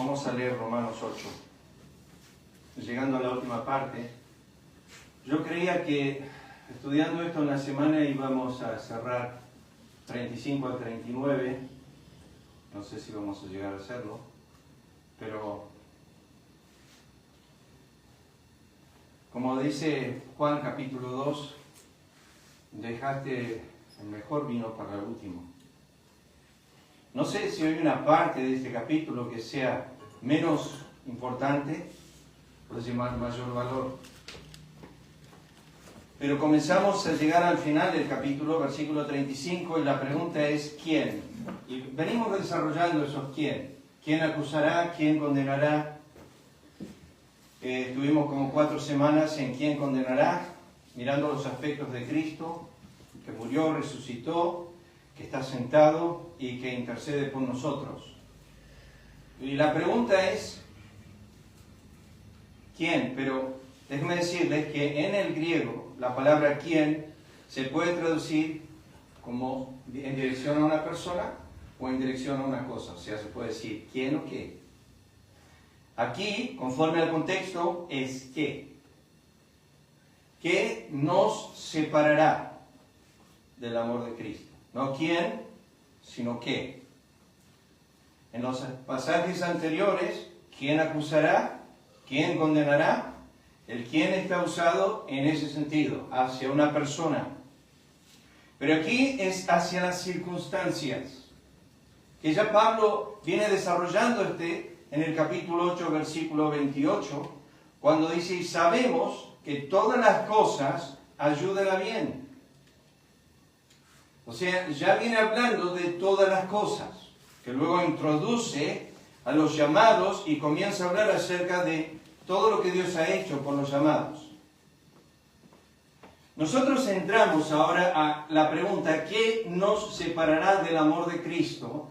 Vamos a leer Romanos 8. Llegando a la última parte. Yo creía que estudiando esto en la semana íbamos a cerrar 35 al 39. No sé si vamos a llegar a hacerlo, pero como dice Juan capítulo 2, dejaste el mejor vino para el último. No sé si hay una parte de este capítulo que sea menos importante o de mayor valor. Pero comenzamos a llegar al final del capítulo, versículo 35, y la pregunta es ¿quién? Y venimos desarrollando esos quién. ¿Quién acusará? ¿Quién condenará? Estuvimos como 4 semanas en quién condenará, mirando los aspectos de Cristo, que murió, resucitó, que está sentado y que intercede por nosotros. Y la pregunta es ¿quién? Pero déjenme decirles que en el griego la palabra quién se puede traducir como en dirección a una persona o en dirección a una cosa. O sea, se puede decir quién o qué. Aquí, conforme al contexto, es qué. ¿Qué nos separará del amor de Cristo? No quién, sino qué. En los pasajes anteriores, ¿quién acusará? ¿Quién condenará? El quién está usado en ese sentido, hacia una persona. Pero aquí es hacia las circunstancias, que ya Pablo viene desarrollando en el capítulo 8, versículo 28, cuando dice, y sabemos que todas las cosas ayudan a bien. O sea, ya viene hablando de todas las cosas, que luego introduce a los llamados y comienza a hablar acerca de todo lo que Dios ha hecho por los llamados. Nosotros entramos ahora a la pregunta, ¿qué nos separará del amor de Cristo?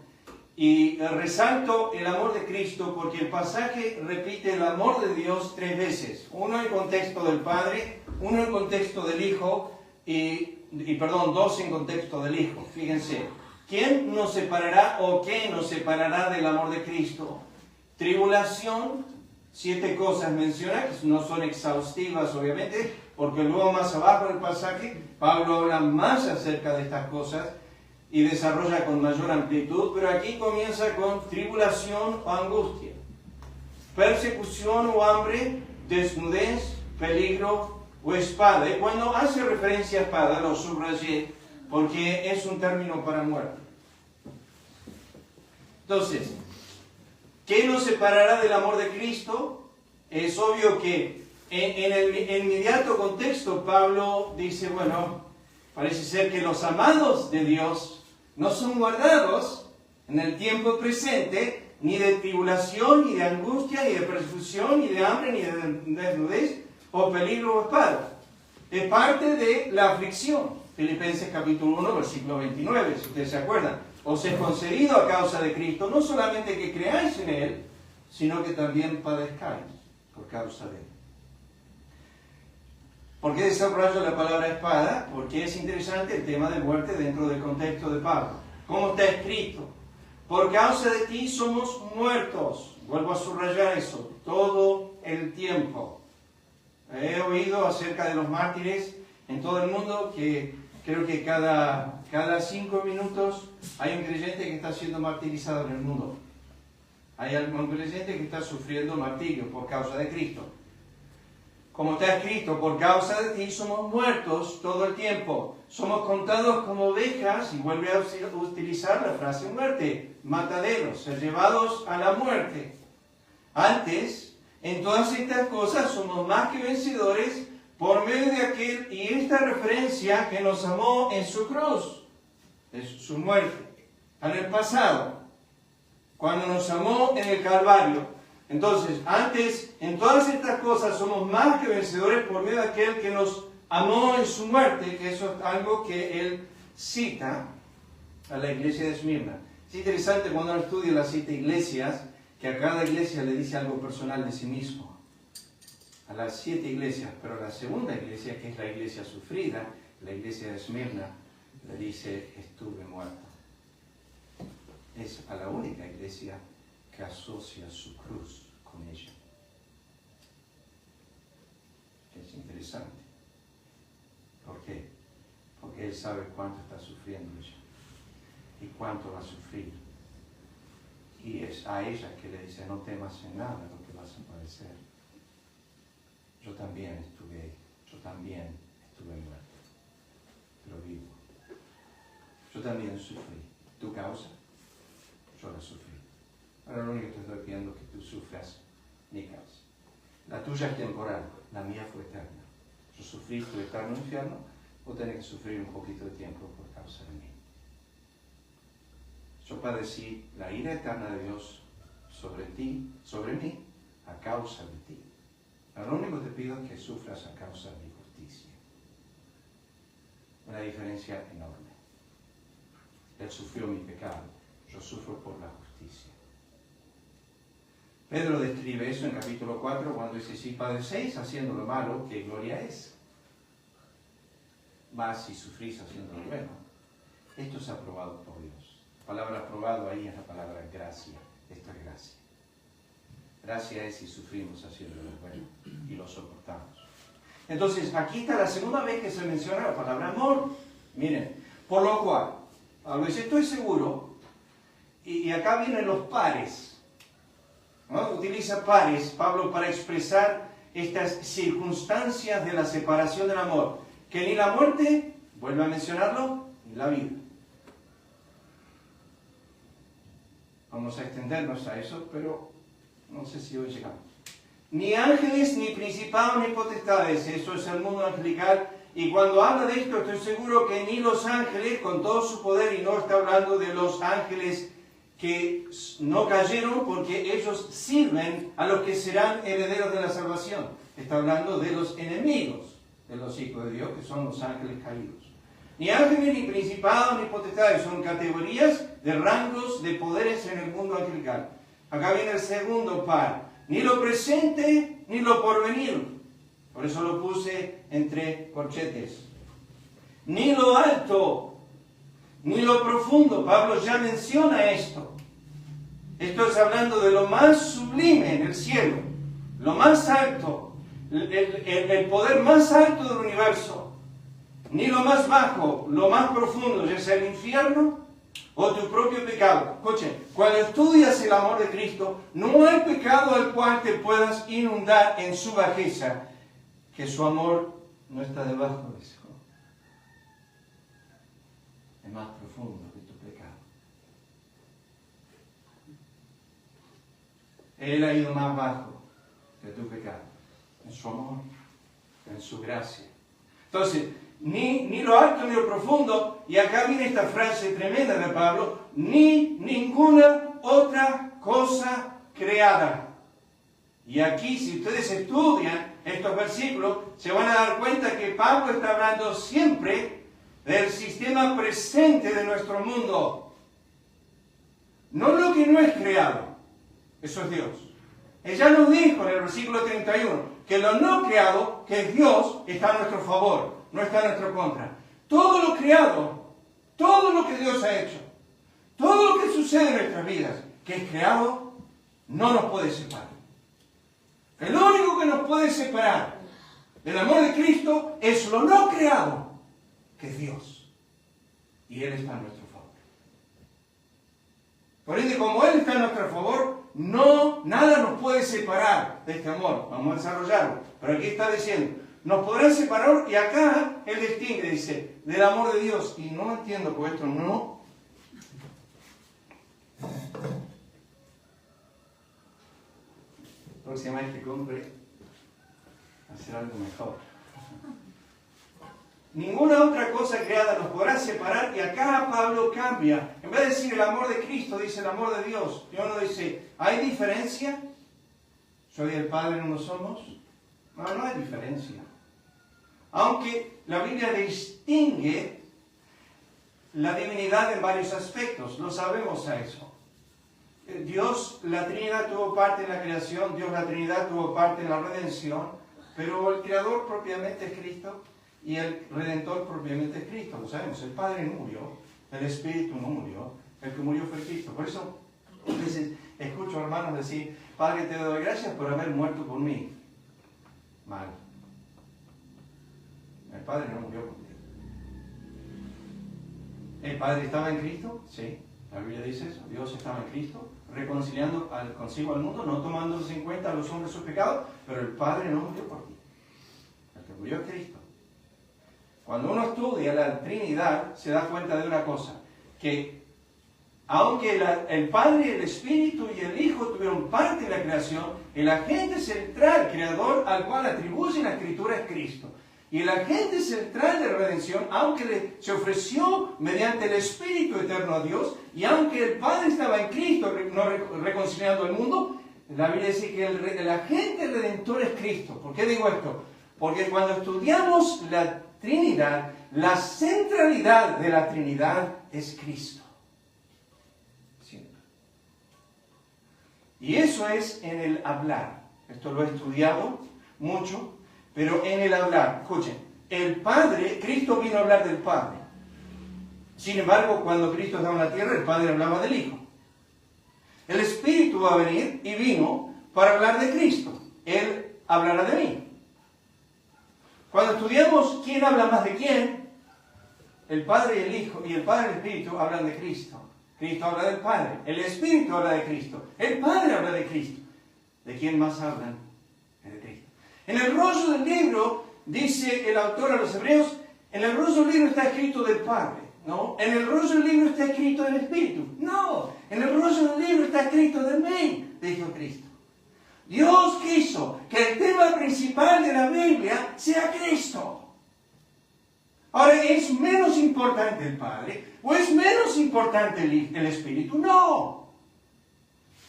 Y resalto el amor de Cristo porque el pasaje repite el amor de Dios 3 veces. Uno en contexto del Padre, uno en contexto del Hijo y 2 en contexto del Hijo. Fíjense, ¿quién nos separará o qué nos separará del amor de Cristo? Tribulación, 7 cosas menciona, que no son exhaustivas obviamente, porque luego más abajo en el pasaje Pablo habla más acerca de estas cosas y desarrolla con mayor amplitud, pero aquí comienza con tribulación o angustia, persecución o hambre, desnudez, peligro o espada. Y cuando hace referencia a espada, lo subrayé, porque es un término para muerte. Entonces, ¿qué nos separará del amor de Cristo? Es obvio que en el inmediato contexto Pablo dice, bueno, parece ser que los amados de Dios no son guardados en el tiempo presente ni de tribulación, ni de angustia, ni de persecución, ni de hambre, ni de desnudez, o peligro o espada. Es parte de la aflicción. Filipenses capítulo 1, versículo 29, si ustedes se acuerdan. Os es concedido a causa de Cristo, no solamente que creáis en Él, sino que también padezcáis por causa de Él. ¿Por qué desarrollo la palabra espada? Porque es interesante el tema de muerte dentro del contexto de Pablo. ¿Cómo está escrito? Por causa de ti somos muertos. Vuelvo a subrayar eso, todo el tiempo. He oído acerca de los mártires en todo el mundo que creo que cada 5 minutos hay un creyente que está siendo martirizado en el mundo. Hay un creyente que está sufriendo martirio por causa de Cristo. Como está escrito, por causa de ti somos muertos todo el tiempo. Somos contados como ovejas, y vuelve a utilizar la frase muerte, mataderos, ser llevados a la muerte. Antes, en todas estas cosas somos más que vencedores por medio de aquel, y esta referencia que nos amó en su cruz, es su muerte, en el pasado, cuando nos amó en el Calvario. Entonces, antes, en todas estas cosas somos más que vencedores por medio de aquel que nos amó en su muerte, que eso es algo que él cita a la iglesia de Esmirna. Es interesante cuando uno estudia las 7 iglesias, que a cada iglesia le dice algo personal de sí mismo. A las 7 iglesias, pero a la segunda iglesia, que es la iglesia sufrida, la iglesia de Esmirna, le dice, estuve muerto. Es a la única iglesia que asocia su cruz con ella. Es interesante. ¿Por qué? Porque Él sabe cuánto está sufriendo ella y cuánto va a sufrir. Y es a ella que le dice, no temas en nada lo que vas a padecer. Yo también estuve ahí, yo también estuve muerto, pero vivo. Yo también sufrí. Tu causa, yo la sufrí. Ahora lo único que te estoy pidiendo es que tú sufras mi causa. La tuya es temporal, la mía fue eterna. Yo sufrí tu eterno infierno, vos tenés que sufrir un poquito de tiempo por causa de mí. Yo padecí la ira eterna de Dios sobre ti, sobre mí, a causa de ti. Ahora lo único que te pido es que sufras a causa de mi justicia. Una diferencia enorme. Él sufrió mi pecado, yo sufro por la justicia. Pedro describe eso en capítulo 4 cuando dice, si padecéis haciendo lo malo, ¿qué gloria es? Más si sufrís haciendo lo bueno. Esto es aprobado por Dios. La palabra aprobado ahí es la palabra gracia. Esto es gracia. Gracia es si sufrimos haciendo lo bueno y lo soportamos. Entonces, aquí está la segunda vez que se menciona la palabra amor. Miren, por lo cual, Pablo dice, estoy seguro, y acá vienen los pares, ¿no? Utiliza pares, Pablo, para expresar estas circunstancias de la separación del amor, que ni la muerte, vuelve a mencionarlo, ni la vida. Vamos a extendernos a eso, pero no sé si hoy llegamos. Ni ángeles, ni principados, ni potestades, eso es el mundo angelical. Y cuando habla de esto, estoy seguro que ni los ángeles, con todo su poder, y no está hablando de los ángeles que no cayeron, porque ellos sirven a los que serán herederos de la salvación. Está hablando de los enemigos de los hijos de Dios, que son los ángeles caídos. Ni ángeles, ni principados, ni potestades, son categorías de rangos de poderes en el mundo angelical. Acá viene el segundo par. Ni lo presente, ni lo porvenir. Por eso lo puse entre corchetes. Ni lo alto, ni lo profundo. Pablo ya menciona esto. Esto es hablando de lo más sublime en el cielo. Lo más alto. El poder más alto del universo. Ni lo más bajo, lo más profundo, ya sea el infierno o tu propio pecado. Escuchen, cuando estudias el amor de Cristo, no hay pecado al cual te puedas inundar en su bajeza, que su amor no está debajo de eso. Es más profundo que tu pecado. Él ha ido más bajo que tu pecado, en su amor, en su gracia. Entonces, ni lo alto ni lo profundo, y acá viene esta frase tremenda de Pablo, ni ninguna otra cosa creada. Y aquí, si ustedes estudian estos versículos, se van a dar cuenta que Pablo está hablando siempre del sistema presente de nuestro mundo. No lo que no es creado, eso es Dios. Ella nos dijo en el versículo 31, que lo no creado, que es Dios, está a nuestro favor. No está en nuestra contra. Todo lo creado, todo lo que Dios ha hecho, todo lo que sucede en nuestras vidas, que es creado, no nos puede separar. El único que nos puede separar del amor de Cristo es lo no creado, que es Dios. Y Él está a nuestro favor. Por ende, como Él está a nuestro favor, nada nos puede separar de este amor. Vamos a desarrollarlo. Pero aquí está diciendo, nos podrán separar, y acá Él distingue, dice, del amor de Dios. Y no entiendo, porque esto no. La próxima vez que compre, hacer algo mejor. Ninguna otra cosa creada nos podrá separar, y acá Pablo cambia. En vez de decir el amor de Cristo, dice el amor de Dios. Y uno dice, ¿hay diferencia? ¿Yo y el Padre no somos? No hay diferencia. Aunque la Biblia distingue la divinidad en varios aspectos, lo sabemos a eso. Dios, la Trinidad tuvo parte en la creación, Dios, la Trinidad tuvo parte en la redención, pero el Creador propiamente es Cristo y el Redentor propiamente es Cristo, lo sabemos. El Padre no murió, el Espíritu no murió, el que murió fue Cristo. Por eso, entonces, escucho hermanos decir, Padre, te doy gracias por haber muerto por mí. Mal. El Padre no murió por ti. ¿El Padre estaba en Cristo? Sí. La Biblia dice eso. Dios estaba en Cristo, reconciliando consigo al mundo, no tomándose en cuenta a los hombres sus pecados, pero el Padre no murió por ti. El que murió es Cristo. Cuando uno estudia la Trinidad, se da cuenta de una cosa, que aunque el Padre, el Espíritu y el Hijo tuvieron parte en la creación, el agente central, creador, al cual atribuye la Escritura es Cristo. Y el agente central de redención, aunque se ofreció mediante el Espíritu eterno a Dios, y aunque el Padre estaba en Cristo reconciliando el mundo, la Biblia dice que el agente redentor es Cristo. ¿Por qué digo esto? Porque cuando estudiamos la Trinidad, la centralidad de la Trinidad es Cristo. Siempre. Y eso es en el hablar. Esto lo he estudiado mucho. Pero en el hablar, escuchen, el Padre, Cristo vino a hablar del Padre. Sin embargo, cuando Cristo estaba en la tierra, el Padre hablaba del Hijo. El Espíritu va a venir y vino para hablar de Cristo. Él hablará de mí. Cuando estudiamos quién habla más de quién, el Padre y el Hijo, y el Padre y el Espíritu hablan de Cristo. Cristo habla del Padre. El Espíritu habla de Cristo. El Padre habla de Cristo. ¿De quién más hablan? De Cristo. En el rollo del libro, dice el autor a los hebreos, en el rollo del libro está escrito del Padre, ¿no? En el rollo del libro está escrito del Espíritu. No, en el rollo del libro está escrito de mí, dijo Cristo. Dios quiso que el tema principal de la Biblia sea Cristo. Ahora, ¿es menos importante el Padre o es menos importante el Espíritu? No.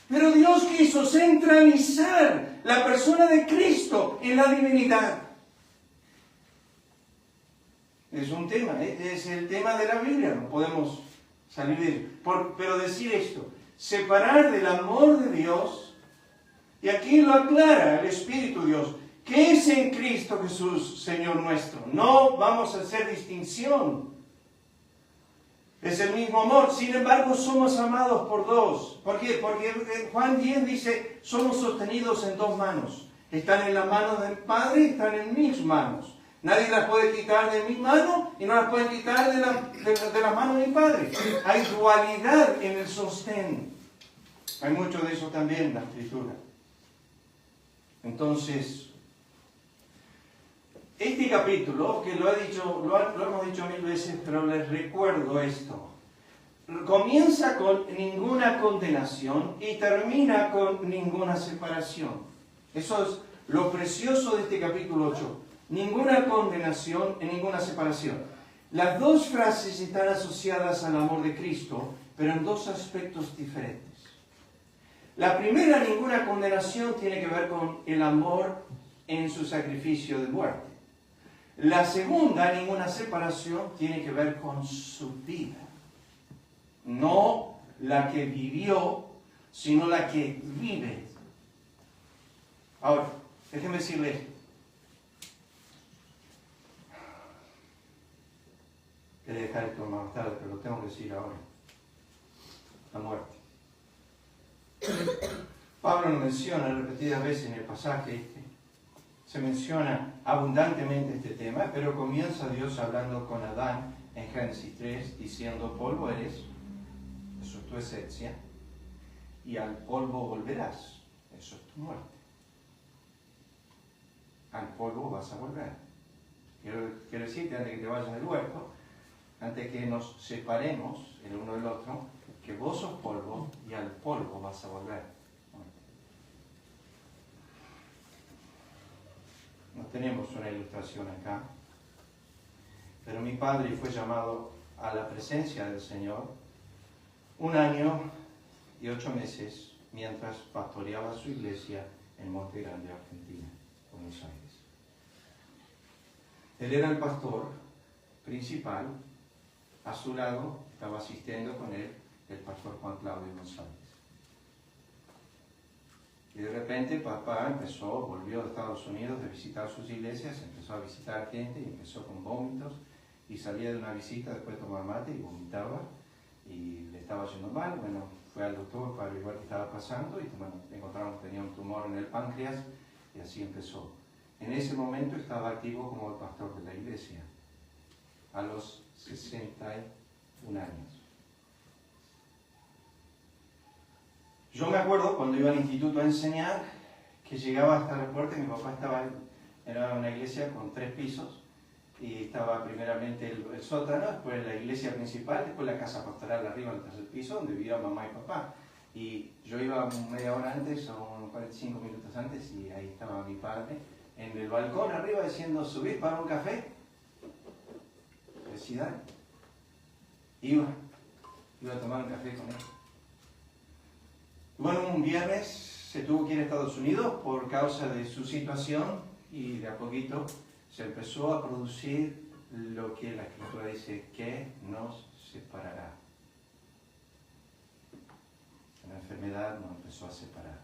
Pero Dios quiso centralizar la persona de Cristo en la divinidad. Es un tema, es el tema de la Biblia, no podemos salir de él. Pero decir esto, separar del amor de Dios, y aquí lo aclara el Espíritu Dios, ¿qué es en Cristo Jesús, Señor nuestro? No vamos a hacer distinción. Es el mismo amor, sin embargo somos amados por dos. ¿Por qué? Porque Juan 10 dice, somos sostenidos en dos manos. Están en las manos del Padre, están en mis manos. Nadie las puede quitar de mi mano y no las pueden quitar de la mano de mi Padre. Hay dualidad en el sostén. Hay mucho de eso también en la Escritura. Entonces, este capítulo, que lo hemos dicho 1000 veces, pero les recuerdo esto. Comienza con ninguna condenación y termina con ninguna separación. Eso es lo precioso de este capítulo 8. Ninguna condenación y ninguna separación. Las dos frases están asociadas al amor de Cristo, pero en dos aspectos diferentes. La primera, ninguna condenación, tiene que ver con el amor en su sacrificio de muerte. La segunda, ninguna separación, tiene que ver con su vida. No la que vivió, sino la que vive. Ahora, déjenme decirle esto. Quería dejar esto más tarde, pero lo tengo que decir ahora. La muerte. Pablo lo menciona repetidas veces en el pasaje este. Se menciona abundantemente este tema, pero comienza Dios hablando con Adán en Génesis 3, diciendo, polvo eres, eso es tu esencia, y al polvo volverás, eso es tu muerte. Al polvo vas a volver. Quiero decirte, antes que te vayas del huerto, antes que nos separemos el uno del otro, que vos sos polvo y al polvo vas a volver. No tenemos una ilustración acá, pero mi padre fue llamado a la presencia del Señor 1 año y 8 meses mientras pastoreaba su iglesia en Monte Grande, Argentina, Buenos Aires. Él era el pastor principal, a su lado estaba asistiendo con él el pastor Juan Claudio González. Y de repente papá volvió de Estados Unidos de visitar sus iglesias, empezó a visitar gente y empezó con vómitos y salía de una visita, después de tomar mate y vomitaba y le estaba yendo mal. Bueno, fue al doctor para averiguar qué estaba pasando y bueno, encontraron que tenía un tumor en el páncreas y así empezó. En ese momento estaba activo como el pastor de la iglesia, a los 61 años. Yo me acuerdo cuando iba al instituto a enseñar que llegaba hasta la puerta y mi papá era una iglesia con 3 pisos y estaba primeramente el sótano, después la iglesia principal, después la casa pastoral arriba en el 3er piso donde vivían mamá y papá. Y yo iba media hora antes o unos 45 minutos antes y ahí estaba mi padre en el balcón arriba diciendo, ¿subís para un café? Decía, iba a tomar un café con él. Bueno, un viernes se tuvo que ir a Estados Unidos por causa de su situación y de a poquito se empezó a producir lo que la Escritura dice que nos separará. La enfermedad nos empezó a separar.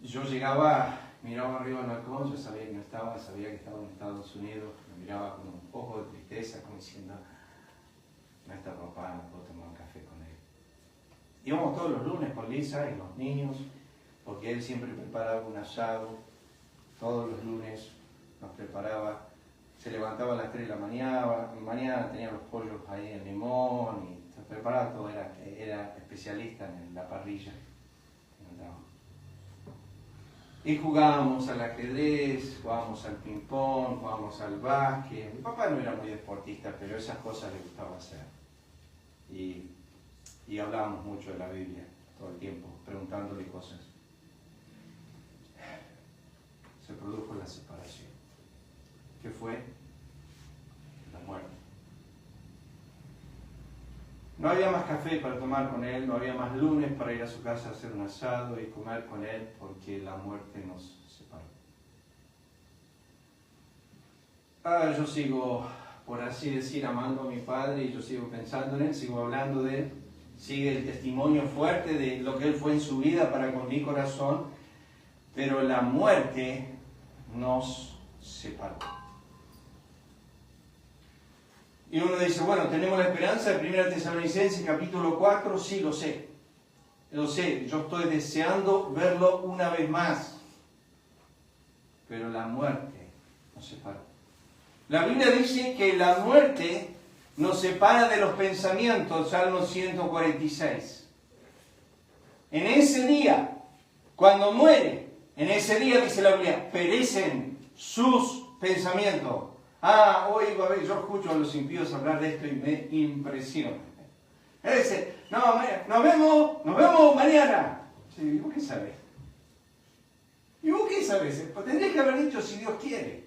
Yo llegaba, miraba arriba al balcón, yo sabía que no estaba, sabía que estaba en Estados Unidos, me miraba con un poco de tristeza, como diciendo, no está papá, no puedo tomar un café con él. Íbamos todos los lunes con Lisa y los niños, porque él siempre preparaba un asado, todos los lunes nos preparaba, se levantaba a las 3 de la mañana, tenía los pollos ahí en limón, y se preparaba todo, era especialista en la parrilla. Y jugábamos al ajedrez, jugábamos al ping-pong, jugábamos al básquet. Mi papá no era muy deportista, pero esas cosas le gustaba hacer. Y hablábamos mucho de la Biblia todo el tiempo, preguntándole cosas. Se produjo la separación. ¿Qué fue? La muerte. No había más café para tomar con él, no había más lunes para ir a su casa a hacer un asado y comer con él porque la muerte nos separó. Yo sigo, por así decir, amando a mi padre y yo sigo pensando en él, sigo hablando de él. Sigue el testimonio fuerte de lo que él fue en su vida para con mi corazón, pero la muerte nos separó. Y uno dice, bueno, tenemos la esperanza de 1 Tesalonicenses capítulo 4, sí, lo sé, yo estoy deseando verlo una vez más, pero la muerte nos separó. La Biblia dice que la muerte nos separa de los pensamientos, Salmo 146. En ese día, cuando muere, en ese día dice la Biblia, perecen sus pensamientos. Yo escucho a los impíos hablar de esto y me impresiona. Él dice, nos vemos mañana. Sí, ¿y vos qué sabés? Pues tendrías que haber dicho si Dios quiere.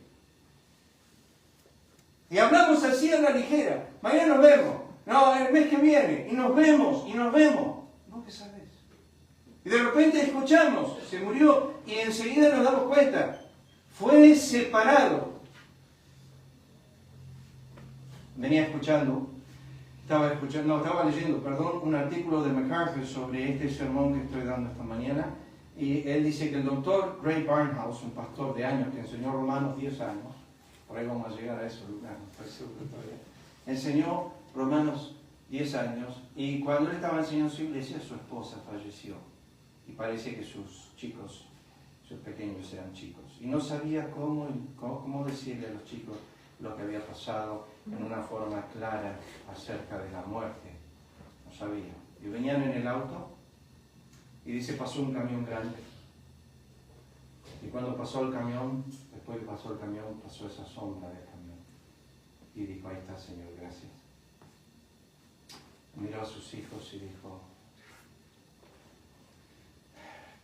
Y hablamos así a la ligera. Mañana nos vemos. No, el mes que viene. Y nos vemos. ¿Vos qué sabés? Y de repente escuchamos, se murió y enseguida nos damos cuenta. Fue separado. Estaba leyendo, un artículo de MacArthur sobre este sermón que estoy dando esta mañana. Y él dice que el doctor Ray Barnhouse, un pastor de años que enseñó Romanos 10 años, por ahí vamos a llegar a eso, Lucas, no estoy seguro todavía, enseñó Romanos 10 años y cuando él estaba enseñando su iglesia, su esposa falleció. Y parece que sus pequeños eran chicos. Y no sabía cómo decirle a los chicos lo que había pasado en una forma clara acerca de la muerte. No sabía. Y venían en el auto y dice, pasó un camión grande. Y cuando pasó el camión, después que pasó el camión, pasó esa sombra del camión. Y dijo, ahí está, Señor, gracias. Miró a sus hijos y dijo,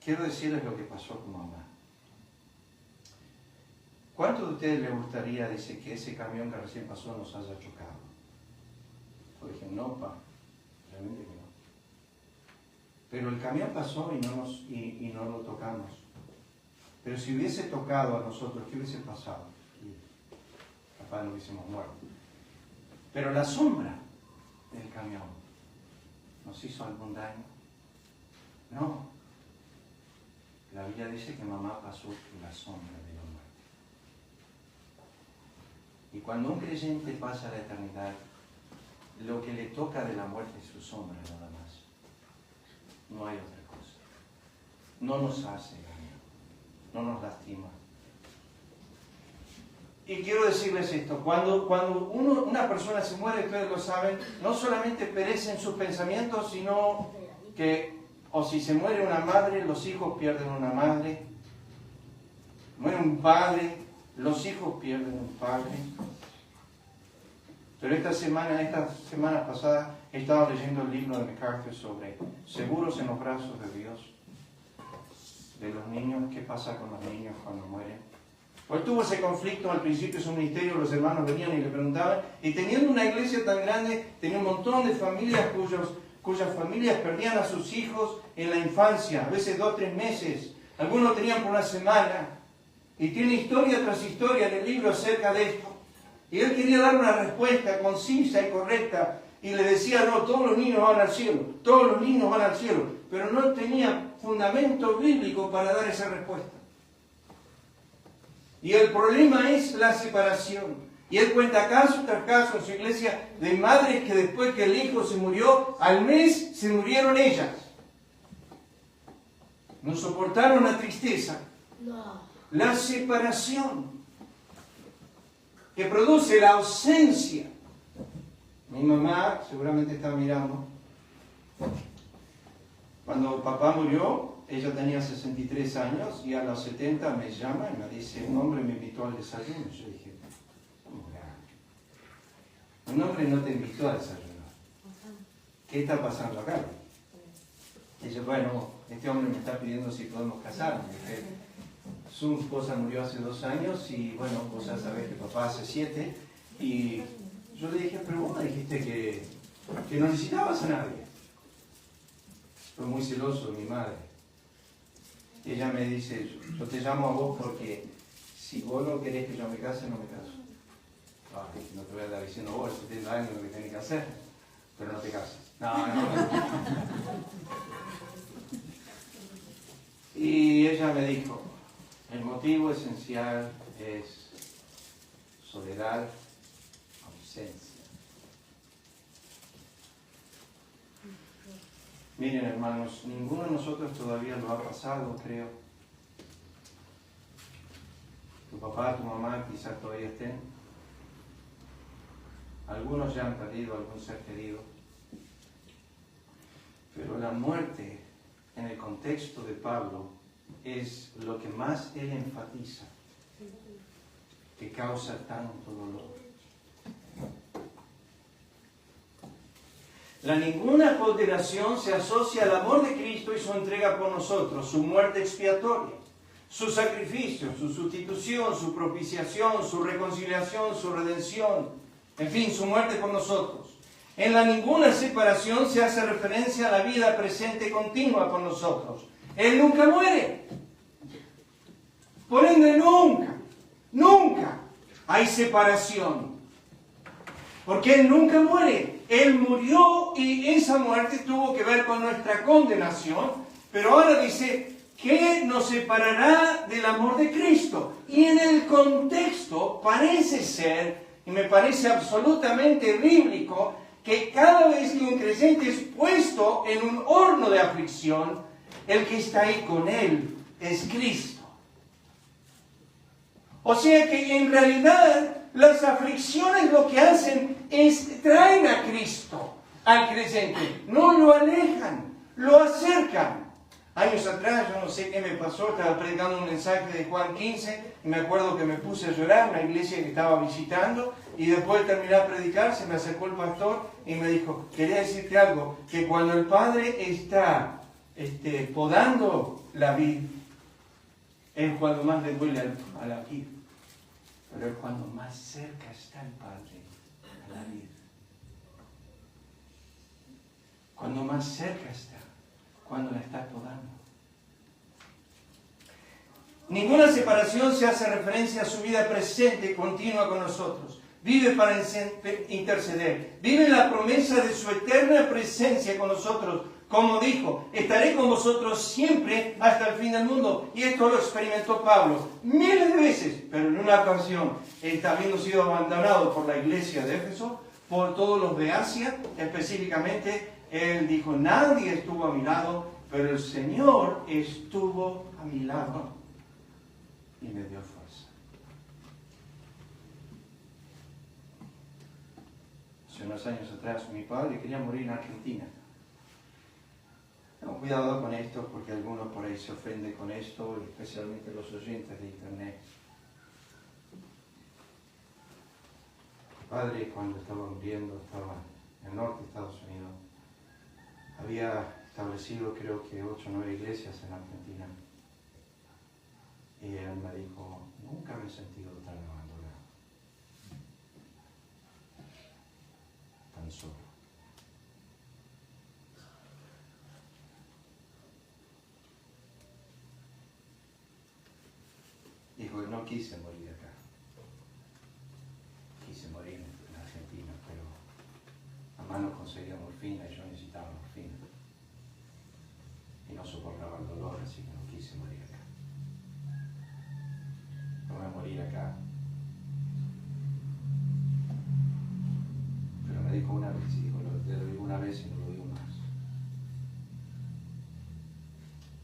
quiero decirles lo que pasó con mamá. ¿Cuántos de ustedes les gustaría, dice, que ese camión que recién pasó nos haya chocado? Yo dije, no, realmente que no. Pero el camión pasó y no lo tocamos. Pero si hubiese tocado a nosotros, ¿qué hubiese pasado? Capaz no hubiésemos muerto. Pero la sombra del camión nos hizo algún daño. No. La Biblia dice que mamá pasó la sombra de la muerte. Y cuando un creyente pasa la eternidad, lo que le toca de la muerte es su sombra nada más. No hay otra cosa. No nos hace daño, no nos lastima. Y quiero decirles esto, cuando una persona se muere, ustedes lo saben, no solamente perecen sus pensamientos, sino que, o si se muere una madre, los hijos pierden una madre. Muere un padre, los hijos pierden un padre. Pero estas semanas pasadas he estado leyendo el libro de MacArthur sobre seguros en los brazos de Dios, de los niños, qué pasa con los niños cuando mueren. Pues tuvo ese conflicto al principio de su ministerio, los hermanos venían y le preguntaban, y teniendo una iglesia tan grande, tenía un montón de familias cuyas familias perdían a sus hijos en la infancia, a veces 2 o 3 meses, algunos tenían por una semana, y tiene historia tras historia en el libro acerca de esto. Y él quería dar una respuesta concisa y correcta, y le decía, no, todos los niños van al cielo, todos los niños van al cielo, pero no tenía fundamento bíblico para dar esa respuesta. Y el problema es la separación. Y él cuenta caso tras caso en su iglesia de madres que después que el hijo se murió, al mes se murieron ellas. No soportaron la tristeza. No. La separación que produce la ausencia. Mi mamá seguramente está mirando. Cuando papá murió, ella tenía 63 años y a los 70 me llama y me dice, un hombre me invitó al desayuno. Yo dije, un hombre no te invitó al desayuno. ¿Qué está pasando acá? Y yo, bueno, este hombre me está pidiendo si podemos casarnos. Dije, su esposa murió hace 2 años y bueno, vos ya sabés que papá hace 7. Y yo le dije, pero vos me dijiste que no necesitabas a nadie. Fue muy celoso de mi madre. Y ella me dice, yo te llamo a vos porque si vos no querés que yo me case, no me caso. Ay, no te voy a estar diciendo vos, 70 años lo que tenés que hacer, pero no te casas. No. Y ella me dijo, el motivo esencial es soledad, ausencia. Miren, hermanos, ninguno de nosotros todavía lo ha pasado, creo. Tu papá, tu mamá quizás todavía estén. Algunos ya han perdido algún ser querido. Pero la muerte, en el contexto de Pablo, es lo que más él enfatiza, que causa tanto dolor. La ninguna ponderación se asocia al amor de Cristo y su entrega por nosotros, su muerte expiatoria, su sacrificio, su sustitución, su propiciación, su reconciliación, su redención, en fin, su muerte por nosotros. En la ninguna separación se hace referencia a la vida presente continua con nosotros. Él nunca muere. Por ende, nunca hay separación. Porque Él nunca muere. Él murió y esa muerte tuvo que ver con nuestra condenación. Pero ahora dice, ¿qué nos separará del amor de Cristo? Y en el contexto parece ser, y me parece absolutamente bíblico, que cada vez que un creyente es puesto en un horno de aflicción, el que está ahí con él es Cristo. O sea que en realidad las aflicciones lo que hacen es traen a Cristo al creyente, no lo alejan, lo acercan. Años atrás, yo no sé qué me pasó, estaba predicando un mensaje de Juan 15 y me acuerdo que me puse a llorar en una iglesia que estaba visitando y después de terminar de predicar se me acercó el pastor y me dijo, quería decirte algo, que cuando el Padre está podando la vid, es cuando más le duele a la vid, pero es cuando más cerca está el Padre a la vid. Cuando más cerca está, cuando la está podando. Ninguna separación se hace referencia a su vida presente y continua con nosotros. Vive para interceder. Vive en la promesa de su eterna presencia con nosotros. Como dijo, estaré con vosotros siempre hasta el fin del mundo. Y esto lo experimentó Pablo miles de veces, pero en una ocasión, habiendo sido abandonado por la iglesia de Éfeso, por todos los de Asia. Específicamente, él dijo, nadie estuvo a mi lado, pero el Señor estuvo a mi lado y me dio fuerza. Hace unos años atrás, mi padre quería morir en Argentina. Tengo cuidado con esto porque algunos por ahí se ofenden con esto, especialmente los oyentes de internet. Mi padre, cuando estaba muriendo, estaba en el norte de Estados Unidos. Había establecido, creo que 8 o 9 iglesias en Argentina. Y él me dijo, nunca me he sentido tan abandonado, tan solo. Dijo que no quise morir acá. Quise morir en Argentina, pero mamá no conseguía morfina y yo necesitaba morfina. Y no soportaba el dolor, así que no quise morir acá. No voy a morir acá. Pero me dijo una vez, y dijo, lo digo una vez y no lo digo más.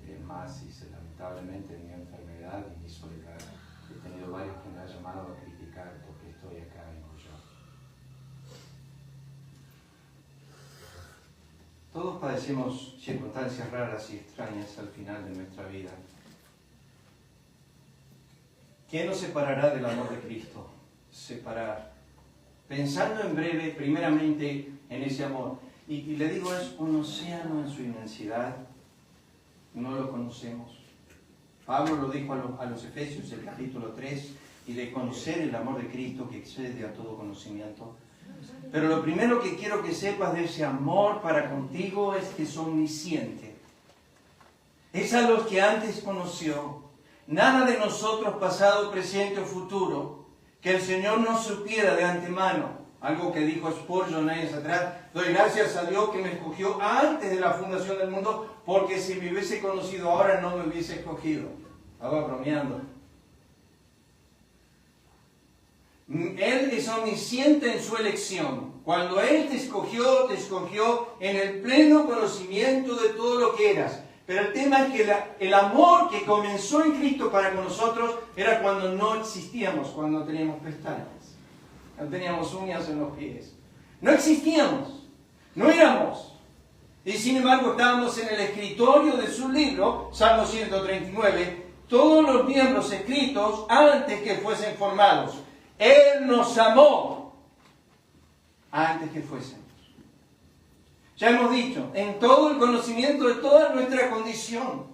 Es más, dice, lamentablemente mi enfermedad y mi soledad, he tenido varios que me han llamado a criticar porque estoy acá y no yo. Todos padecemos circunstancias raras y extrañas al final de nuestra vida. ¿Quién nos separará del amor de Cristo? Separar. Pensando en breve, primeramente, en ese amor. Y le digo, es un océano en su inmensidad. No lo conocemos. Pablo lo dijo a los Efesios, el capítulo 3, y de conocer el amor de Cristo que excede a todo conocimiento. Pero lo primero que quiero que sepas de ese amor para contigo es que es omnisciente. Es a los que antes conoció. Nada de nosotros, pasado, presente o futuro, que el Señor no supiera de antemano. Algo que dijo Spurgeon años atrás. Doy gracias a Dios que me escogió antes de la fundación del mundo, porque si me hubiese conocido ahora no me hubiese escogido. Estaba bromeando. Él es omnisciente en su elección. Cuando Él te escogió en el pleno conocimiento de todo lo que eras. Pero el tema es que el amor que comenzó en Cristo para con nosotros era cuando no existíamos, cuando no teníamos pestañas, no teníamos uñas en los pies. No existíamos, no éramos. Y sin embargo estábamos en el escritorio de su libro, Salmo 139, todos los miembros escritos antes que fuesen formados. Él nos amó antes que fuésemos. Ya hemos dicho, en todo el conocimiento de toda nuestra condición.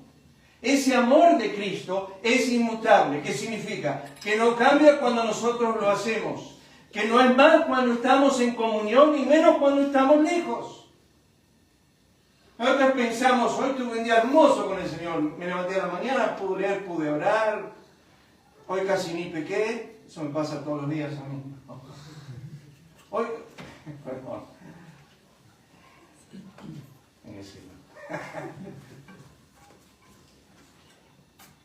Ese amor de Cristo es inmutable. ¿Qué significa? Que no cambia cuando nosotros lo hacemos. Que no es más cuando estamos en comunión y menos cuando estamos lejos. Nosotros pensamos, hoy tuve un día hermoso con el Señor. Me levanté a la mañana, pude leer, pude orar. Hoy casi ni pequé. Eso me pasa todos los días a mí. Hoy, perdón.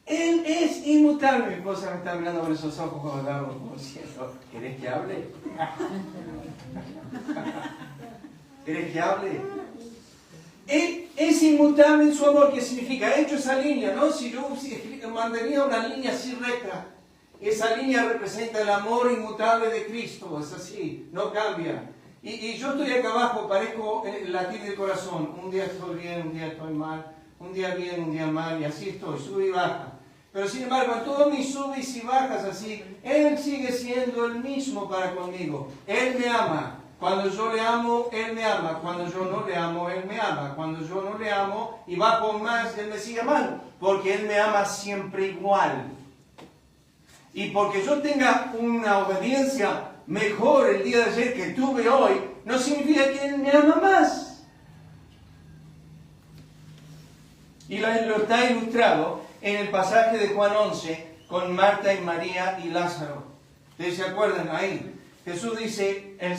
Él es inmutable. Mi esposa me está mirando con esos ojos como diciendo, ¿querés que hable? ¿Querés que hable? Él es inmutable en su amor. ¿Qué significa? He hecho esa línea, ¿no? Si yo mantenía una línea así recta, esa línea representa el amor inmutable de Cristo. Es así, no cambia. Y yo estoy acá abajo, parezco el latir del corazón. Un día estoy bien, un día estoy mal. Un día bien, un día mal. Y así estoy, sube y baja. Pero sin embargo, en todos mis subes y bajas así, Él sigue siendo el mismo para conmigo. Él me ama. Cuando yo le amo, Él me ama. Cuando yo no le amo, Él me ama. Cuando yo no le amo y bajo más, Él me sigue amando. Porque Él me ama siempre igual. Y porque yo tenga una obediencia mejor el día de ayer que tuve hoy, no significa que Él me ama más. Y lo está ilustrado en el pasaje de Juan 11 con Marta y María y Lázaro. ¿Ustedes se acuerdan ahí? Jesús dice, el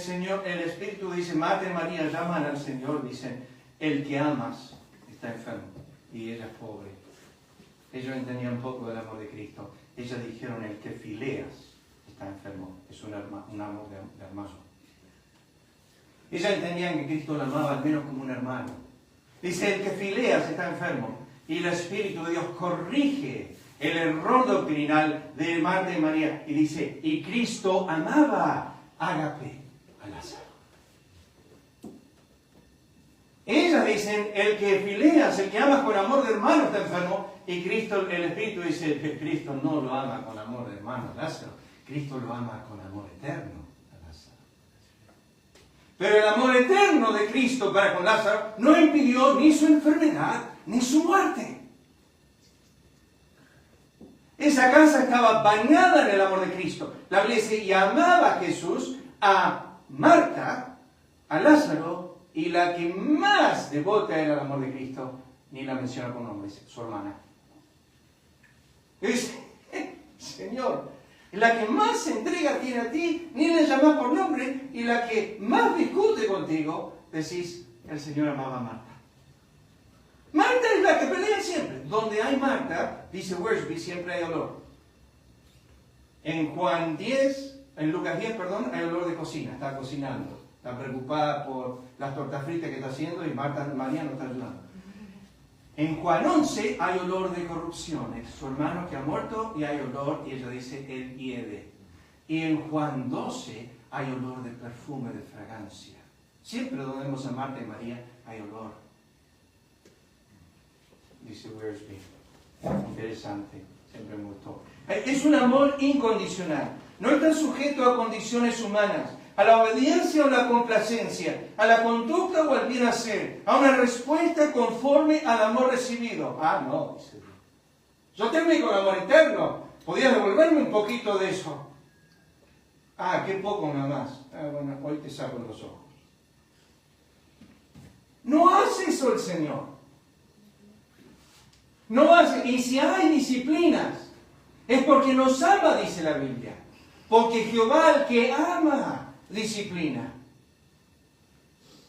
Espíritu dice, Marta y María llaman al Señor, dicen, el que amas está enfermo y ella es pobre. Ellos entendían un poco del amor de Cristo. Ellas dijeron, el que fileas está enfermo, es un amor de hermano. Ellas entendían que Cristo la amaba al menos como un hermano. Dice, el que Fileas está enfermo y el Espíritu de Dios corrige el error doctrinal de Marta y María. Y dice, y Cristo amaba ágape a Lázaro. Ellas dicen, el que Fileas, el que ama con amor de hermano está enfermo. Y Cristo, el Espíritu dice que Cristo no lo ama con amor de hermano a Lázaro. Cristo lo ama con amor eterno a Lázaro. Pero el amor eterno de Cristo para con Lázaro no impidió ni su enfermedad ni su muerte. Esa casa estaba bañada en el amor de Cristo. La Biblia dice, y amaba a Jesús, a Marta, a Lázaro, y la que más devota era el amor de Cristo, ni la menciona con nombre, su hermana. Y dice, Señor, la que más se entrega tiene a ti, ni la llamas por nombre, y la que más discute contigo, decís, el Señor amaba a Marta. Marta es la que pelea siempre. Donde hay Marta, dice Worsby, siempre hay olor. En Lucas 10, hay olor de cocina, está cocinando. Está preocupada por las tortas fritas que está haciendo y María no está ayudando. En Juan 11 hay olor de corrupción. Es su hermano que ha muerto y hay olor, y ella dice, él hiede. Y en Juan 12 hay olor de perfume, de fragancia. Siempre donde vemos a Marta y María hay olor. Dice Worsby. Interesante, siempre me gustó. Es un amor incondicional. No está sujeto a condiciones humanas, a la obediencia o la complacencia, a la conducta o al bien hacer, a una respuesta conforme al amor recibido. Ah, no, dice Dios. Yo te envío con amor eterno. ¿Podías devolverme un poquito de eso? Ah, qué poco nada más. Ah, bueno, hoy te saco los ojos. No hace eso el Señor. No hace. Y si hay disciplinas, es porque nos ama, dice la Biblia. Porque Jehová, al que ama, disciplina.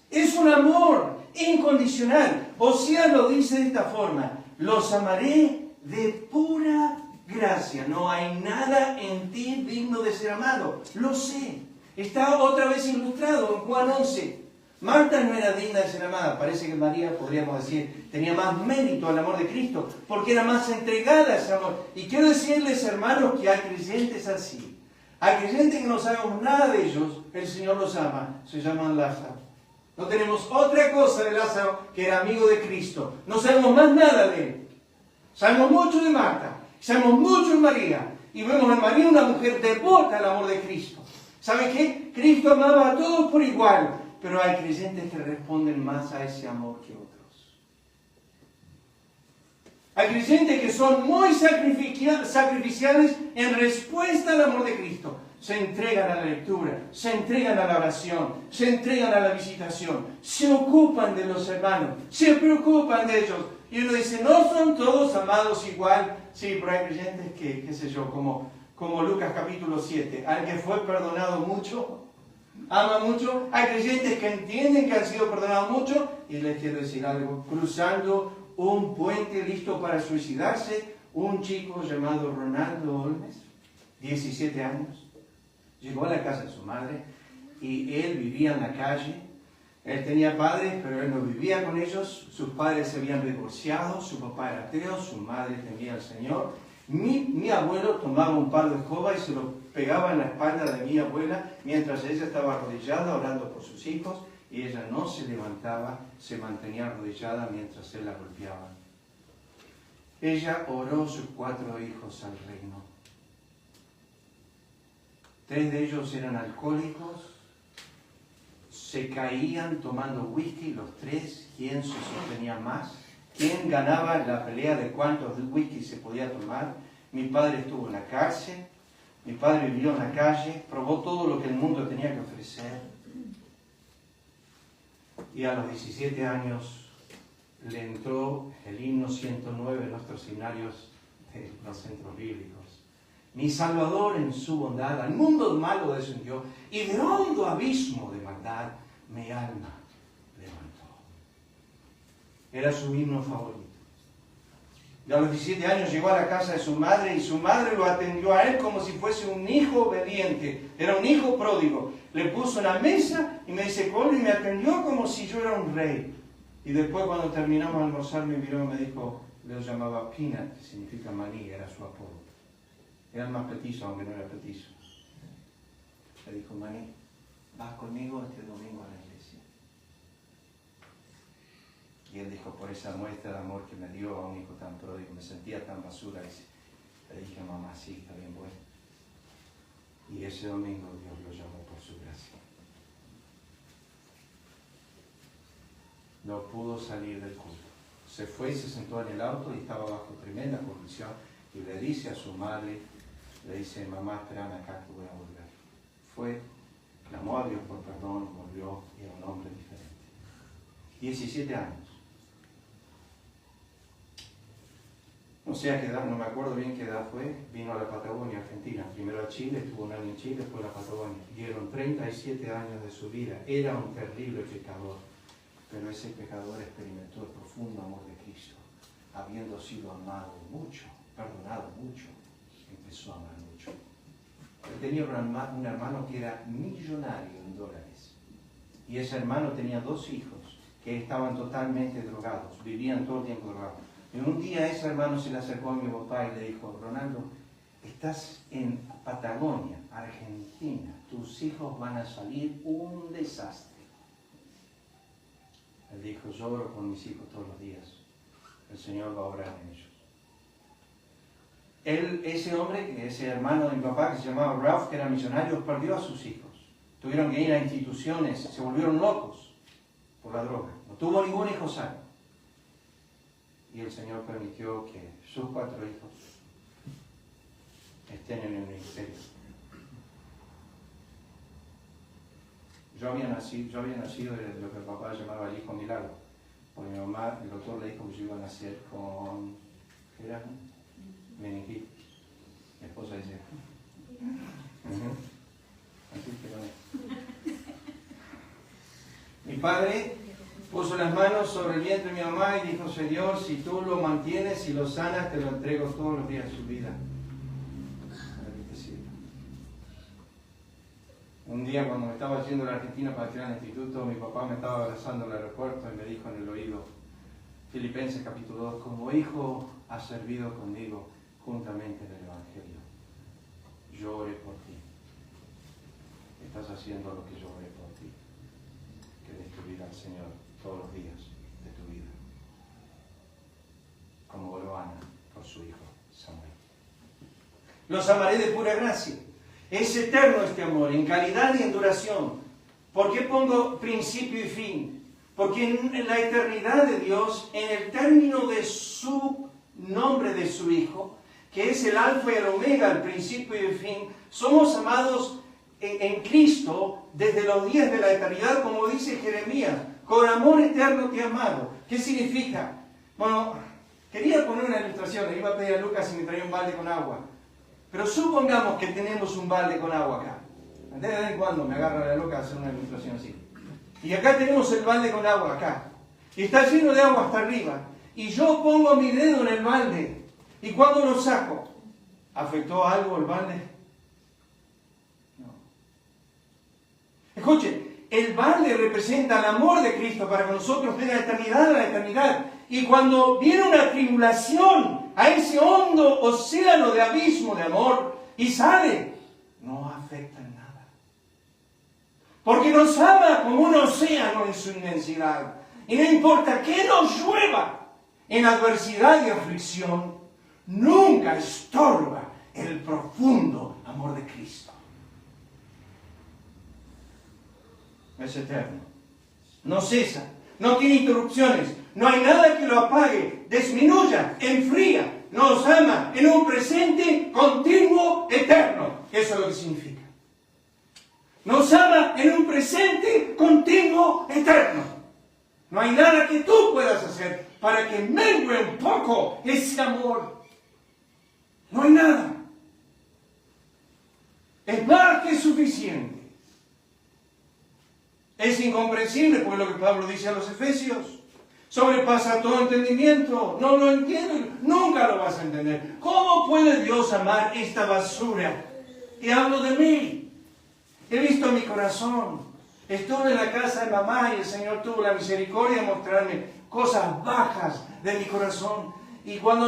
Es un amor incondicional. Oseas lo dice de esta forma: los amaré de pura gracia. No hay nada en ti digno de ser amado. Lo sé. Está otra vez ilustrado en Juan 11. Marta no era digna de ser amada. Parece que María, podríamos decir, tenía más mérito al amor de Cristo, porque era más entregada a ese amor. Y quiero decirles, hermanos, que hay creyentes así. Hay creyentes que no sabemos nada de ellos, el Señor los ama. Se llaman Lázaro. No tenemos otra cosa de Lázaro que era amigo de Cristo. No sabemos más nada de él. Sabemos mucho de Marta, sabemos mucho de María. Y vemos en María una mujer devota al amor de Cristo. ¿Saben qué? Cristo amaba a todos por igual. Pero hay creyentes que responden más a ese amor que otros. Hay creyentes que son muy sacrificiales en respuesta al amor de Cristo. Se entregan a la lectura, se entregan a la oración, se entregan a la visitación, se ocupan de los hermanos, se preocupan de ellos. Y uno dice, no son todos amados igual. Sí, pero hay creyentes que, qué sé yo, como Lucas capítulo 7, al que fue perdonado mucho, ama mucho. Hay creyentes que entienden que han sido perdonados mucho. Y les quiero decir algo, cruzando un puente listo para suicidarse, un chico llamado Ronaldo Olmes, 17 años, llegó a la casa de su madre y él vivía en la calle. Él tenía padres, pero él no vivía con ellos. Sus padres se habían divorciado, su papá era ateo, su madre temía al Señor. Mi abuelo tomaba un palo de escoba y se lo pegaba en la espalda de mi abuela mientras ella estaba arrodillada orando por sus hijos, y ella no se levantaba, se mantenía arrodillada mientras él la golpeaba. Ella oró sus 4 hijos al reino. 3 de ellos eran alcohólicos, se caían tomando whisky, los 3, ¿quién se sostenía más? ¿Quién ganaba la pelea de cuántos whisky se podía tomar? Mi padre estuvo en la cárcel, mi padre vivió en la calle, probó todo lo que el mundo tenía que ofrecer. Y a los 17 años le entró el himno 109 en nuestros seminarios de los centros bíblicos. Mi Salvador en su bondad al mundo malo descendió, y de hondo abismo de maldad mi alma levantó. Era su himno favorito. Y a los 17 años llegó a la casa de su madre, y su madre lo atendió a él como si fuese un hijo obediente. Era un hijo pródigo. le puso una mesa y me dice, Colby, me atendió como si yo era un rey. Y después cuando terminamos de almorzar me miró y me dijo, le llamaba Peanut, que significa maní, era su apodo. Era el más petizo, aunque no era petizo. Le dijo, maní, vas conmigo este domingo a la iglesia. Y él dijo, por esa muestra de amor que me dio a un hijo tan pródigo, me sentía tan basura. Y le dije, mamá, sí, está bien bueno. Y ese domingo Dios lo llamó por su gracia. No pudo salir del culto. Se fue y se sentó en el auto y estaba bajo tremenda condición. Y le dice a su madre, le dice, mamá, espérame acá que voy a volver. Fue, clamó a Dios por perdón, volvió y era un hombre diferente. 17 años. No sé a qué edad, no me acuerdo bien qué edad fue, vino a la Patagonia, Argentina. Primero a Chile, estuvo un año en Chile, después a la Patagonia. Dieron 37 años de su vida. Era un terrible pecador, pero ese pecador experimentó el profundo amor de Cristo. Habiendo sido amado mucho, perdonado mucho, empezó a amar mucho. Él tenía un hermano que era millonario en dólares. Y ese hermano tenía 2 hijos que estaban totalmente drogados, vivían todo el tiempo drogados. Y un día ese hermano se le acercó a mi papá y le dijo, Ronaldo, estás en Patagonia, Argentina, tus hijos van a salir un desastre. Él dijo, yo oro con mis hijos todos los días, el Señor va a obrar en ellos. Ese hombre, ese hermano de mi papá que se llamaba Ralph, que era millonario, perdió a sus hijos. Tuvieron que ir a instituciones, se volvieron locos por la droga. No tuvo ningún hijo sano. Y el Señor permitió que sus 4 hijos estén en el ministerio. Yo había nacido de lo que el papá llamaba el hijo milagro. Porque mi mamá, el doctor le dijo que yo iba a nacer con... ¿qué era? Meningitis. Mi esposa dice... Así que no es. Mi padre puso las manos sobre el vientre de mi mamá y dijo, Señor, si tú lo mantienes y lo sanas, te lo entrego todos los días de su vida. Para que te sirva. Un día cuando me estaba yendo a la Argentina para tirar al instituto, mi papá me estaba abrazando en el aeropuerto y me dijo en el oído, Filipenses capítulo 2, como hijo has servido conmigo juntamente en el Evangelio. Yo oré por ti. Estás haciendo lo que yo oré por ti. Que des tu vida al Señor todos los días de tu vida. Como oró Ana por su hijo Samuel. Los amaré de pura gracia. Es eterno este amor, en calidad y en duración. ¿Por qué pongo principio y fin? Porque en la eternidad de Dios, en el término de su nombre de su Hijo, que es el alfa y el omega, el principio y el fin, somos amados en Cristo desde los días de la eternidad, como dice Jeremías, con amor eterno te he amado. ¿Qué significa? Bueno, quería poner una ilustración, le iba a pedir a Lucas si me traía un balde con agua. Pero supongamos que tenemos un balde con agua acá. De vez en cuando me agarra la loca a hacer una ilustración así. Y acá tenemos el balde con agua, acá. Y está lleno de agua hasta arriba. Y yo pongo mi dedo en el balde. Y cuando lo saco, ¿afectó algo el balde? No. Escuchen, el balde representa el amor de Cristo para que nosotros de la eternidad a la eternidad. Y cuando viene una tribulación a ese hondo océano de abismo de amor y sale, no afecta en nada. Porque nos ama como un océano en su inmensidad. Y no importa que nos llueva en adversidad y aflicción, nunca estorba el profundo amor de Cristo. Es eterno. No cesa. No tiene interrupciones. No hay nada que lo apague, disminuya, enfría. Nos ama en un presente continuo, eterno. Eso es lo que significa. Nos ama en un presente continuo, eterno. No hay nada que tú puedas hacer para que mengue un poco ese amor. No hay nada. Es más que suficiente. Es incomprensible, porque lo que Pablo dice a los Efesios sobrepasa todo entendimiento. No lo entiendo, nunca lo vas a entender. ¿Cómo puede Dios amar esta basura? Y hablo de mí. He visto mi corazón. Estuve en la casa de mamá y el Señor tuvo la misericordia de mostrarme cosas bajas de mi corazón. Y cuando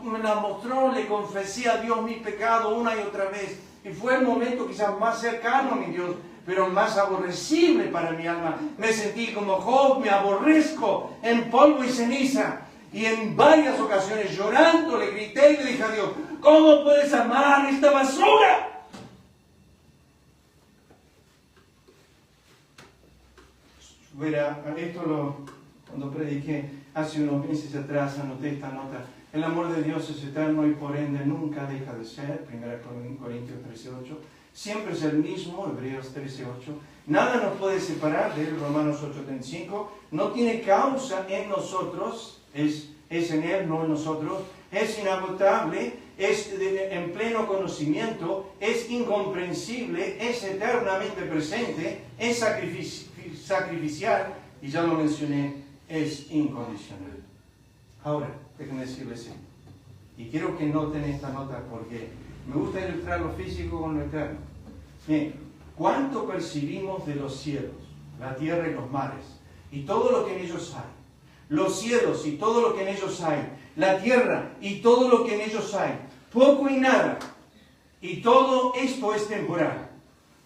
me la mostró, le confesé a Dios mi pecado una y otra vez. Y fue el momento quizás más cercano a mi Dios, pero más aborrecible para mi alma. Me sentí como Job, me aborrezco en polvo y ceniza. Y en varias ocasiones llorando le grité y le dije a Dios, ¿cómo puedes amar esta basura? Cuando prediqué hace unos meses atrás, anoté esta nota. El amor de Dios es eterno y por ende nunca deja de ser. 1 Corintios 13:8. Siempre es el mismo, Hebreos 13:8. Nada nos puede separar de él, Romanos 8:35. No tiene causa en nosotros, es en él, no en nosotros. Es inagotable, es en pleno conocimiento, es incomprensible, es eternamente presente, es sacrificial, y ya lo mencioné, es incondicional. Ahora, déjenme decirles esto. Y quiero que noten esta nota porque me gusta ilustrar lo físico con lo eterno. Bien, ¿cuánto percibimos de los cielos, la tierra y los mares, y todo lo que en ellos hay? Los cielos y todo lo que en ellos hay, la tierra y todo lo que en ellos hay, poco y nada, y todo esto es temporal.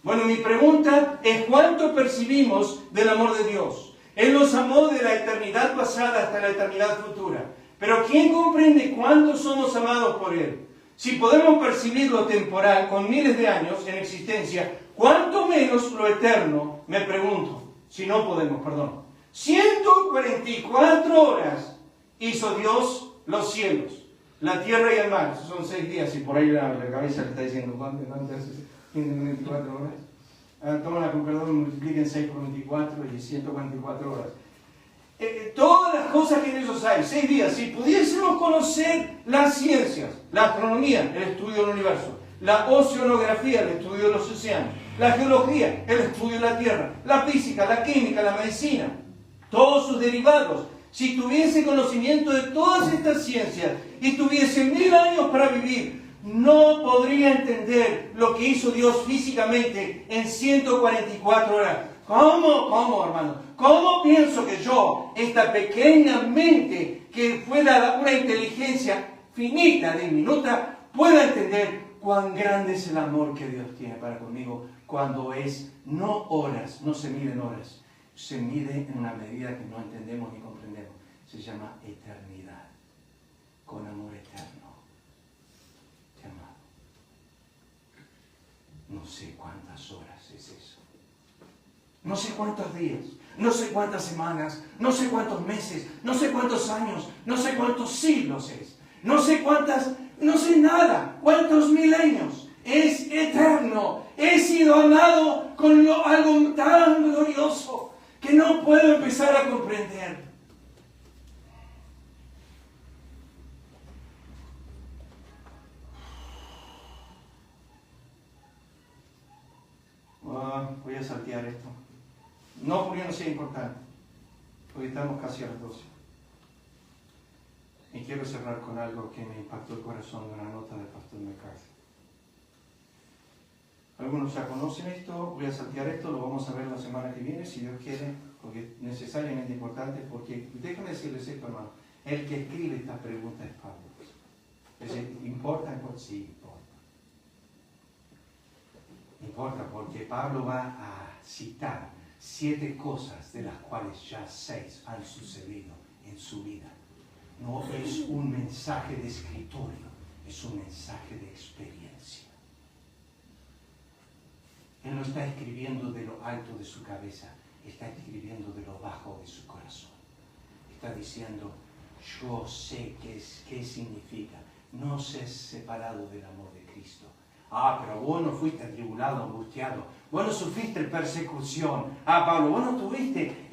Bueno, mi pregunta es ¿cuánto percibimos del amor de Dios? Él nos amó de la eternidad pasada hasta la eternidad futura. Pero ¿quién comprende cuánto somos amados por Él? Si podemos percibir lo temporal con miles de años en existencia, ¿cuánto menos lo eterno? Me pregunto. Si no podemos, perdón. 144 horas hizo Dios los cielos, la tierra y el mar. Esos son 6 días y por ahí la cabeza le está diciendo ¿cuánto es 124 horas? Tomen la concordadora, multipliquen 6 por 24 y 144 horas. Todas las cosas que en ellos hay, 6 días, si pudiésemos conocer las ciencias, la astronomía, el estudio del universo, la oceanografía, el estudio de los océanos, la geología, el estudio de la tierra, la física, la química, la medicina, todos sus derivados, si tuviese conocimiento de todas estas ciencias y tuviese 1000 años para vivir, no podría entender lo que hizo Dios físicamente en 144 horas. ¿Cómo, hermano? ¿Cómo pienso que yo, esta pequeña mente que fue dada una inteligencia finita, diminuta, pueda entender cuán grande es el amor que Dios tiene para conmigo cuando es no horas, no se mide en horas, se mide en una medida que no entendemos ni comprendemos. Se llama eternidad, con amor eterno. Te amado. No sé cuántas horas es eso. No sé cuántos días, no sé cuántas semanas, no sé cuántos meses, no sé cuántos años, no sé cuántos siglos es. No sé nada, cuántos milenios. Es eterno. He sido amado con algo tan glorioso que no puedo empezar a comprender. Voy a saltear esto. No porque no sea importante, porque estamos casi a las 12. Y quiero cerrar con algo que me impactó el corazón de una nota del pastor McCarthy. Algunos ya conocen esto, voy a saltear esto, lo vamos a ver la semana que viene, si Dios quiere, porque es necesariamente importante, porque déjenme decirles esto, hermano, el que escribe esta pregunta es Pablo. Es decir, ¿importa? Sí, importa. Importa porque Pablo va a citar 7 cosas de las cuales ya 6 han sucedido en su vida. No es un mensaje de escritorio, es un mensaje de experiencia. Él no está escribiendo de lo alto de su cabeza, está escribiendo de lo bajo de su corazón. Está diciendo, yo sé qué significa no ser separado del amor de Cristo. Pero vos no fuiste atribulado, angustiado. Vos no sufriste persecución. Pablo, vos no tuviste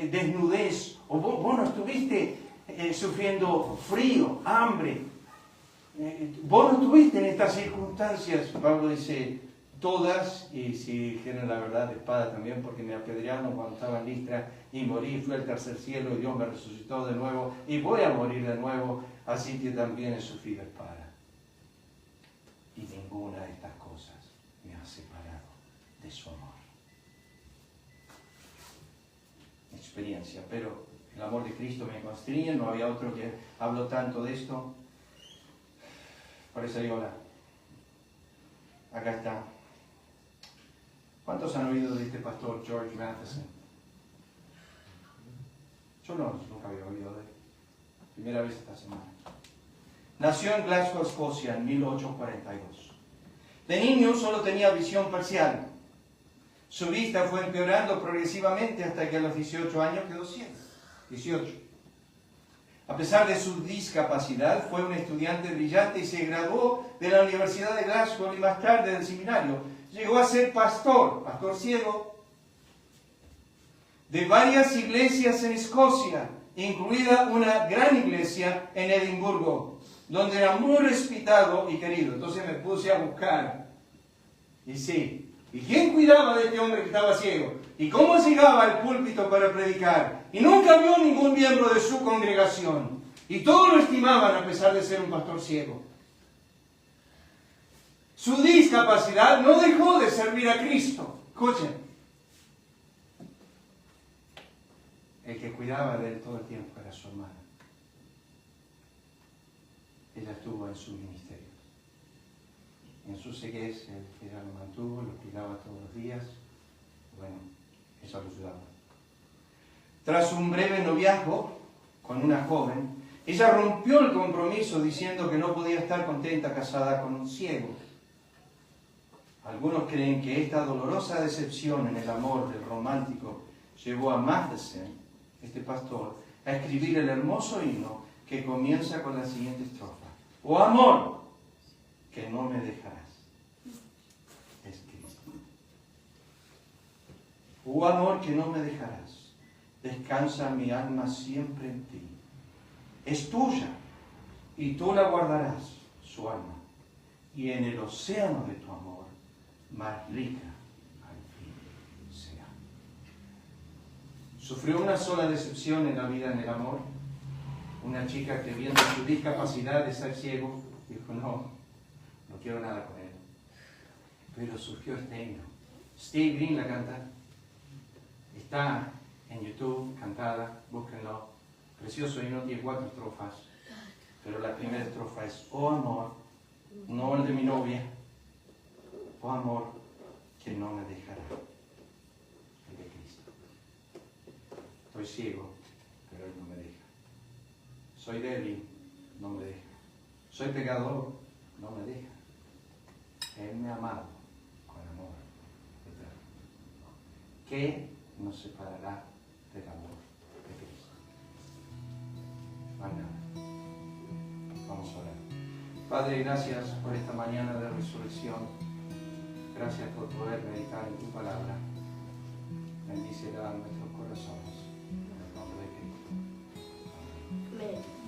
desnudez. O vos no estuviste sufriendo frío, hambre. Vos no estuviste en estas circunstancias. Pablo dice, todas, y si quieren la verdad, de espada también, porque me apedrearon cuando estaba en Listra y morí, fui al tercer cielo y Dios me resucitó de nuevo y voy a morir de nuevo, así que también he sufrido espada. Y ninguna de estas cosas me ha separado de su amor. Experiencia, pero el amor de Cristo me constriñe, no había otro que habló tanto de esto. Por eso digo, acá está. ¿Cuántos han oído de este pastor George Matheson? Yo nunca había oído de él. Primera vez esta semana. Nació en Glasgow, Escocia, en 1842. De niño solo tenía visión parcial. Su vista fue empeorando progresivamente hasta que a los 18 años quedó ciego. 18. A pesar de su discapacidad, fue un estudiante brillante y se graduó de la Universidad de Glasgow y más tarde del seminario. Llegó a ser pastor ciego, de varias iglesias en Escocia, incluida una gran iglesia en Edimburgo, donde era muy respetado y querido. Entonces me puse a buscar. Y sí, ¿y quién cuidaba de este hombre que estaba ciego? ¿Y cómo llegaba al púlpito para predicar? Y nunca vio ningún miembro de su congregación. Y todos lo estimaban a pesar de ser un pastor ciego. Su discapacidad no dejó de servir a Cristo. Escuchen. El que cuidaba de él todo el tiempo era su hermana. Ella estuvo en su ministerio. En su ceguez, ella lo mantuvo, lo cuidaba todos los días. Bueno, eso lo ayudaba. Tras un breve noviazgo con una joven, ella rompió el compromiso diciendo que no podía estar contenta casada con un ciego. Algunos creen que esta dolorosa decepción en el amor del romántico llevó a Matheson, este pastor, a escribir el hermoso himno que comienza con la siguiente estrofa. Oh amor, que no me dejarás. Es Cristo. Oh amor, que no me dejarás. Descansa mi alma siempre en ti. Es tuya y tú la guardarás, su alma. Y en el océano de tu amor, más rica al fin será. Sufrió una sola decepción en la vida en el amor. Una chica que viendo su discapacidad de ser ciego, dijo, no quiero nada con él. Pero surgió este himno. Steve Green la canta. Está en YouTube, cantada, búsquenlo. Precioso himno, tiene 4 estrofas. Pero la primera estrofa es, oh amor, no el de mi novia. Oh amor, que no me dejará. El de Cristo. Estoy ciego, pero Él no me deja. Soy débil, no me deja. Soy pecador, no me deja. Él me ha amado con amor eterno. ¿Qué nos separará del amor de Cristo? No hay nada. Vamos a orar. Padre, gracias por esta mañana de resurrección. Gracias por poder meditar en tu palabra. Bendícela a nuestros corazones. En el nombre de Cristo. Amén.